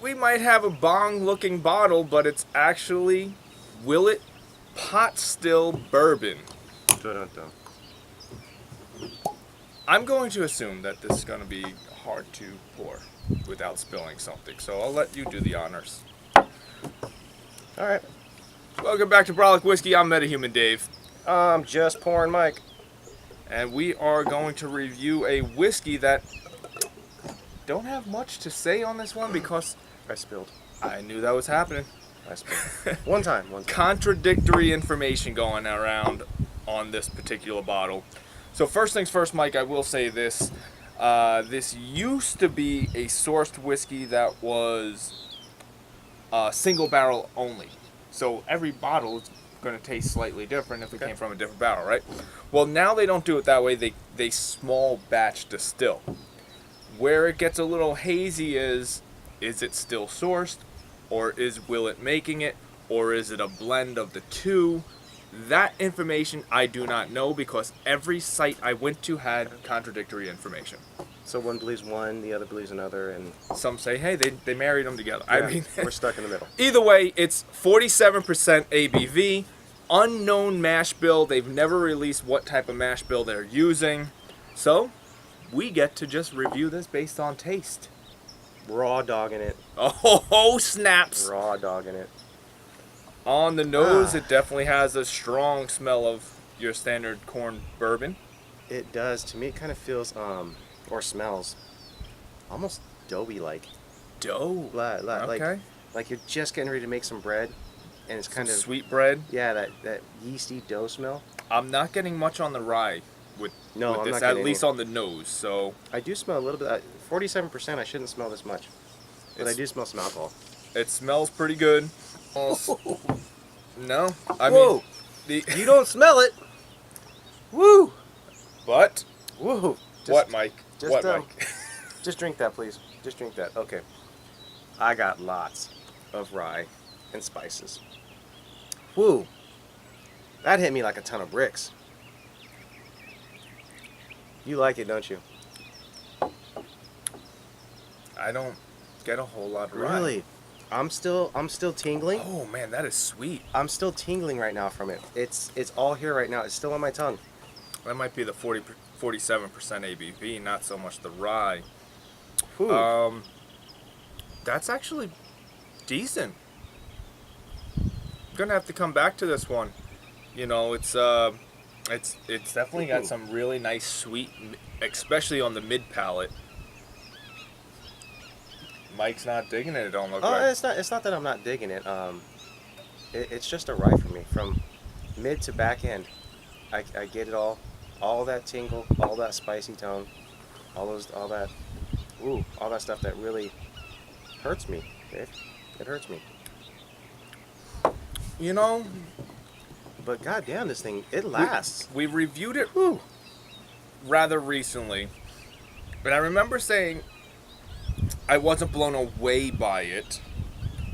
we might have a bong-looking bottle, but it's actually Willett Pot Still Bourbon. Dun-dun-dun. I'm going to assume that this is going to be hard to pour without spilling something, so I'll let you do the honors. All right. Welcome back to Brolic Whiskey. I'm Metahuman Dave. I'm just pouring Mike. And we are going to review a whiskey that don't have much to say on this one because I spilled. I knew that was happening. I spilled. One time. Contradictory information going around on this particular bottle. So first things first, Mike, I will say this. This used to be a sourced whiskey that was single barrel only. So every bottle is going to taste slightly different if it came from a different barrel, right? Well, now they don't do it that way. They small batch distill. Where it gets a little hazy is it still sourced, or is Willett making it, or is it a blend of the two? That information I do not know because every site I went to had contradictory information. So one believes one, the other believes another, and Some say, hey, they married them together. yeah, I mean, we're stuck in the middle. either way, it's 47% ABV, unknown mash bill. They've never released what type of mash bill they're using. So, we get to just review this based on taste. Raw dogging it. Oh, snaps! Raw dogging it. On the nose, it definitely has a strong smell of your standard corn bourbon. It does. To me, it kind of feels, or smells, almost doughy-like. Dough. Like you're just getting ready to make some bread, and it's kind of Sweet bread. yeah, that yeasty dough smell. I'm not getting much on the rye with No, I'm this, not at getting least any. on the nose. So I do smell a little bit. 47%. I shouldn't smell this much, but I It's- do smell some alcohol. it smells pretty good. No, I Whoa! mean, the You don't smell it. Woo! but Woo! what, Mike? just, What, Mike? Just drink that, please. Just drink that. Okay. I got lots of rye and spices. Woo! That hit me like a ton of bricks. You like it, don't you? I don't get a whole lot of rye. Really? I'm still tingling. Oh man, that is sweet. I'm still tingling right now from it. It's all here right now. It's still on my tongue. That might be the 47% ABV, not so much the rye. Whew. That's actually decent. Gonna have to come back to this one. You know, it's definitely got some really nice sweet, especially on the mid palate. Mike's not digging it. It don't look like. It's not that I'm not digging it. It's just a rye for me from mid to back end. I get it all that tingle, all that spicy tone, all that stuff that really hurts me, Dave. It hurts me. You know, But goddamn, this thing, it lasts. we reviewed it rather recently, but I remember saying I wasn't blown away by it,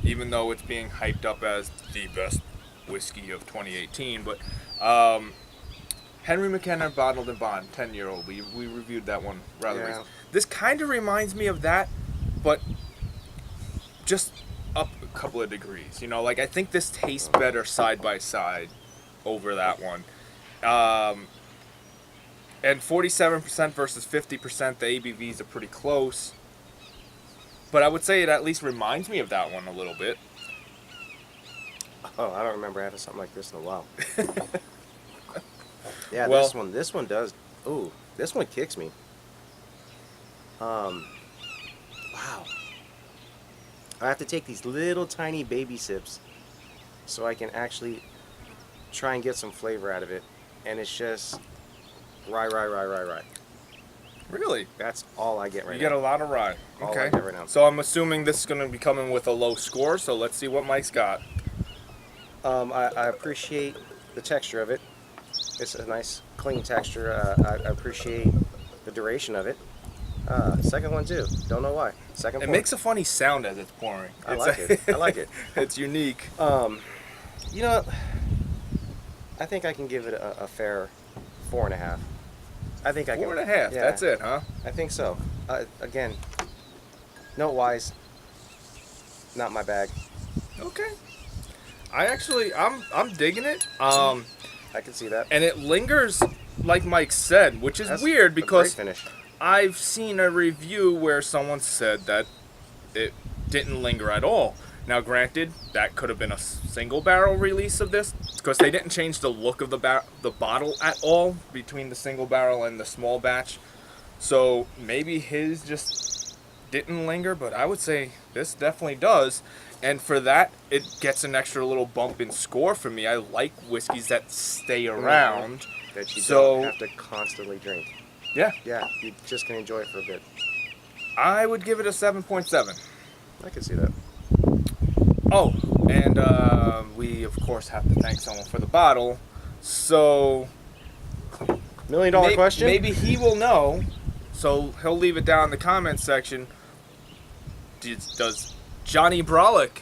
even though it's being hyped up as the best whiskey of 2018. But Henry McKenna Bottled and Bond, 10-year-old. We reviewed that one rather Yeah. recently. This kind of reminds me of that, but just up a couple of degrees. You know, like I think this tastes better side by side over that one. And 47% versus 50%, the ABVs are pretty close. But I would say it at least reminds me of that one a little bit. Oh, I don't remember having something like this in a while. Yeah, Well- this one does. Ooh, this one kicks me. Wow. I have to take these little tiny baby sips so I can actually try and get some flavor out of it. And it's just rye. Really? That's all I get right You now. get a lot of rye. All Okay. I get right now. So I'm assuming this is going to be coming with a low score, so let's see what Mike's got. I appreciate the texture of it. It's a nice, clean texture. I appreciate the duration of it. Second one too. Don't know why. Second. It pour. makes a funny sound as it's pouring. I like it. I like it. It's unique. You know, I think I can give it a fair 4.5. I think I can. 4.5. Yeah, That's it, huh? I think so. Again, note wise, not my bag. Okay. I'm digging it. I can see that. And it lingers, like Mike said, which is That's weird a great because finish. I've seen a review where someone said that it didn't linger at all. Now, granted, that could have been a single barrel release of this because they didn't change the look of the bottle at all between the single barrel and the small batch. So maybe his just didn't linger, but I would say this definitely does. And for that, it gets an extra little bump in score for me. I like whiskeys that stay around. That you So- don't have to constantly drink. Yeah, Yeah, you just can enjoy it for a bit. I would give it a 7.7. I can see that. Oh, and we of course have to thank someone for the bottle. So $1 million question? maybe he will know. So he'll leave it down in the comments section. Does Johnny Brolic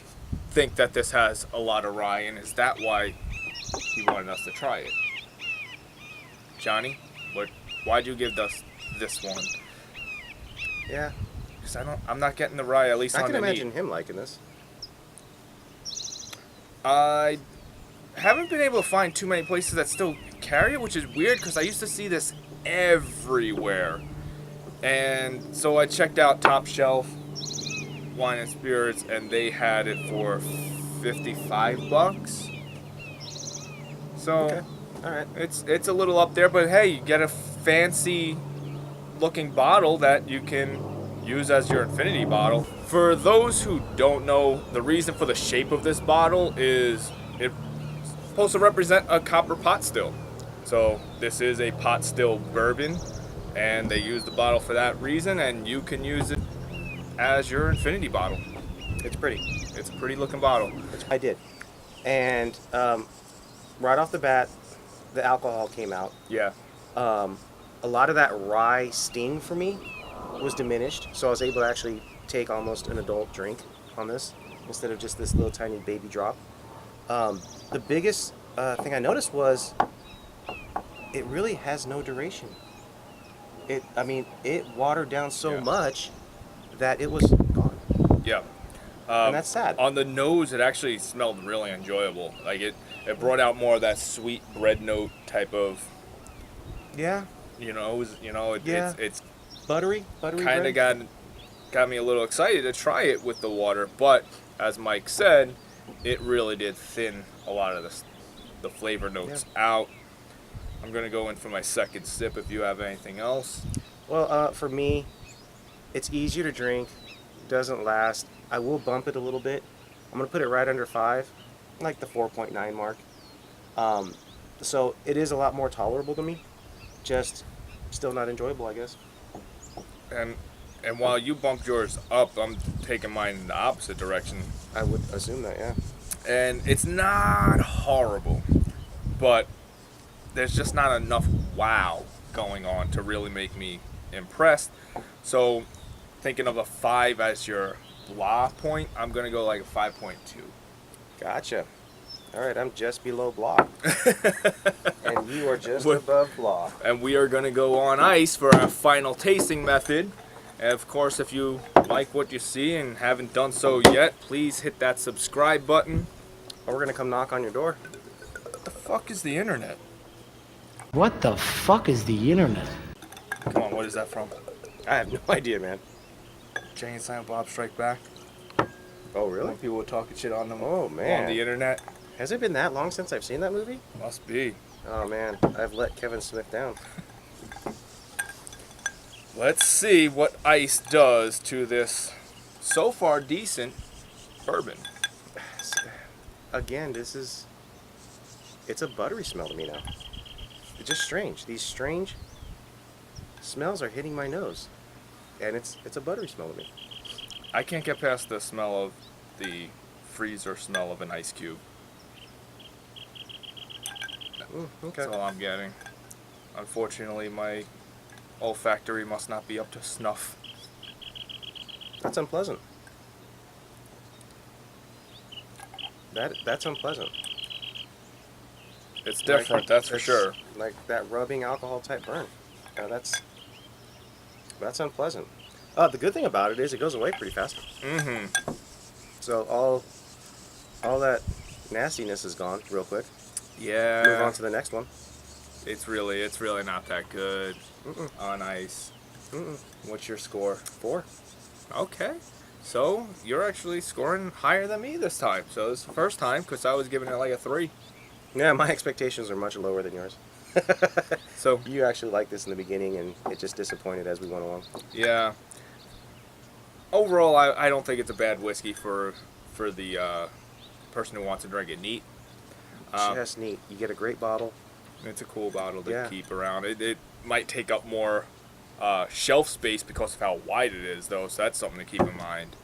think that this has a lot of rye, and is that why he wanted us to try it? Johnny, why'd you give us this one? Yeah. Because I'm not getting the rye, at least I on can the imagine neat. him liking this. I haven't been able to find too many places that still carry it, which is weird because I used to see this everywhere. And so I checked out Top Shelf Wine and Spirits, and they had it for $55. So Okay. All right. it's a little up there, but hey, you get a fancy looking bottle that you can use as your infinity bottle. For those who don't know, the reason for the shape of this bottle is it's supposed to represent a copper pot still. So this is a pot still bourbon, and they use the bottle for that reason, and you can use it as your infinity bottle. It's pretty. It's a pretty looking bottle. I did. And right off the bat, the alcohol came out. Yeah. A lot of that rye sting for me was diminished, so I was able to actually take almost an adult drink on this instead of just this little tiny baby drop. The biggest thing I noticed was it really has no duration. It watered down so Yeah. much that it was gone, Yeah. and that's sad. On the nose, it actually smelled really enjoyable. Like it brought out more of that sweet bread note type of, Yeah, Yeah. it's buttery kind of bread. got me a little excited to try it with the water. But as Mike said, it really did thin a lot of the flavor notes out. I'm gonna go in for my second sip. If you have anything else, Well, for me, it's easier to drink, doesn't last. I will bump it a little bit. I'm gonna put it right under 5, like the 4.9 mark. So it is a lot more tolerable to me. Just still not enjoyable, I guess. and while you bumped yours up, I'm taking mine in the opposite direction. I would assume that, yeah. And it's not horrible, but there's just not enough wow going on to really make me impressed. So thinking of a 5 as your blah point, I'm gonna go like a 5.2. Gotcha. All right, I'm just below blah, and you are just What- above blah. And we are gonna go on ice for our final tasting method. And of course, if you like what you see and haven't done so yet, please hit that subscribe button. Or we're gonna come knock on your door. What the fuck is the internet? What the fuck is the internet? Come on, what is that from? I have no idea, man. Jay and Silent Bob Strike Back? Oh, really? When people were talking shit on them Oh, man. on the internet? Has it been that long since I've seen that movie? Must be. Oh, man. I've let Kevin Smith down. Let's see what ice does to this so far decent bourbon. Again, it's a buttery smell to me now. It's just strange. These strange smells are hitting my nose. And it's a buttery smell to me. I can't get past the smell of the freezer smell of an ice cube. Okay. That's all I'm getting. Unfortunately, my olfactory must not be up to snuff. That's unpleasant. That's unpleasant. It's different, that's for it's sure. Like that rubbing alcohol type burn. That's unpleasant. The good thing about it is it goes away pretty fast. Mm-hmm. So all that nastiness is gone real quick. Yeah. Move on to the next one. It's really not that good Mm-mm. on ice. Mm-mm. What's your score? 4. Okay. So you're actually scoring higher than me this time. So this is the first time because I was giving it like a 3. Yeah, my expectations are much lower than yours. So You actually liked this in the beginning, and it just disappointed as we went along. yeah. Overall, I don't think it's a bad whiskey for the person who wants to drink it neat. Just neat. You get a great bottle. It's a cool bottle to Yeah. keep around. It might take up more shelf space because of how wide it is, though. So that's something to keep in mind.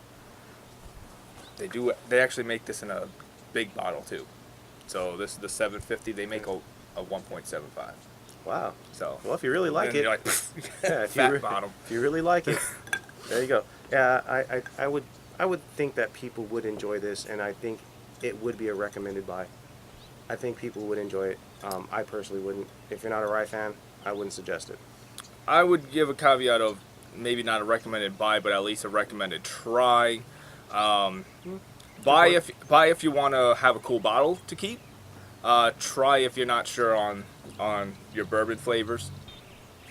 They actually make this in a big bottle too. So this is the 750. They make a 1.75. Wow. So Well, if you really like and it, you're like, yeah, fat bottom. if you really like it, there you go. Yeah, I would think that people would enjoy this, and I think it would be a recommended buy. I think people would enjoy it. I personally wouldn't. If you're not a rye fan, I wouldn't suggest it. I would give a caveat of maybe not a recommended buy, but at least a recommended try. Buy if you want to have a cool bottle to keep. Try if you're not sure on your bourbon flavors.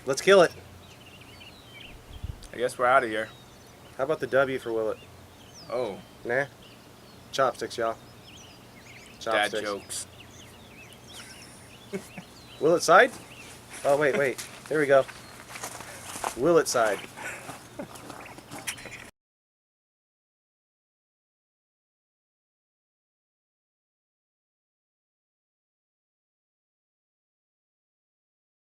Let's kill it. I guess we're out of here. How about the W for Willett? Oh, Nah. Chopsticks, y'all. dad Chopsticks. jokes. Willett side? Oh, wait. There we go. Willett side.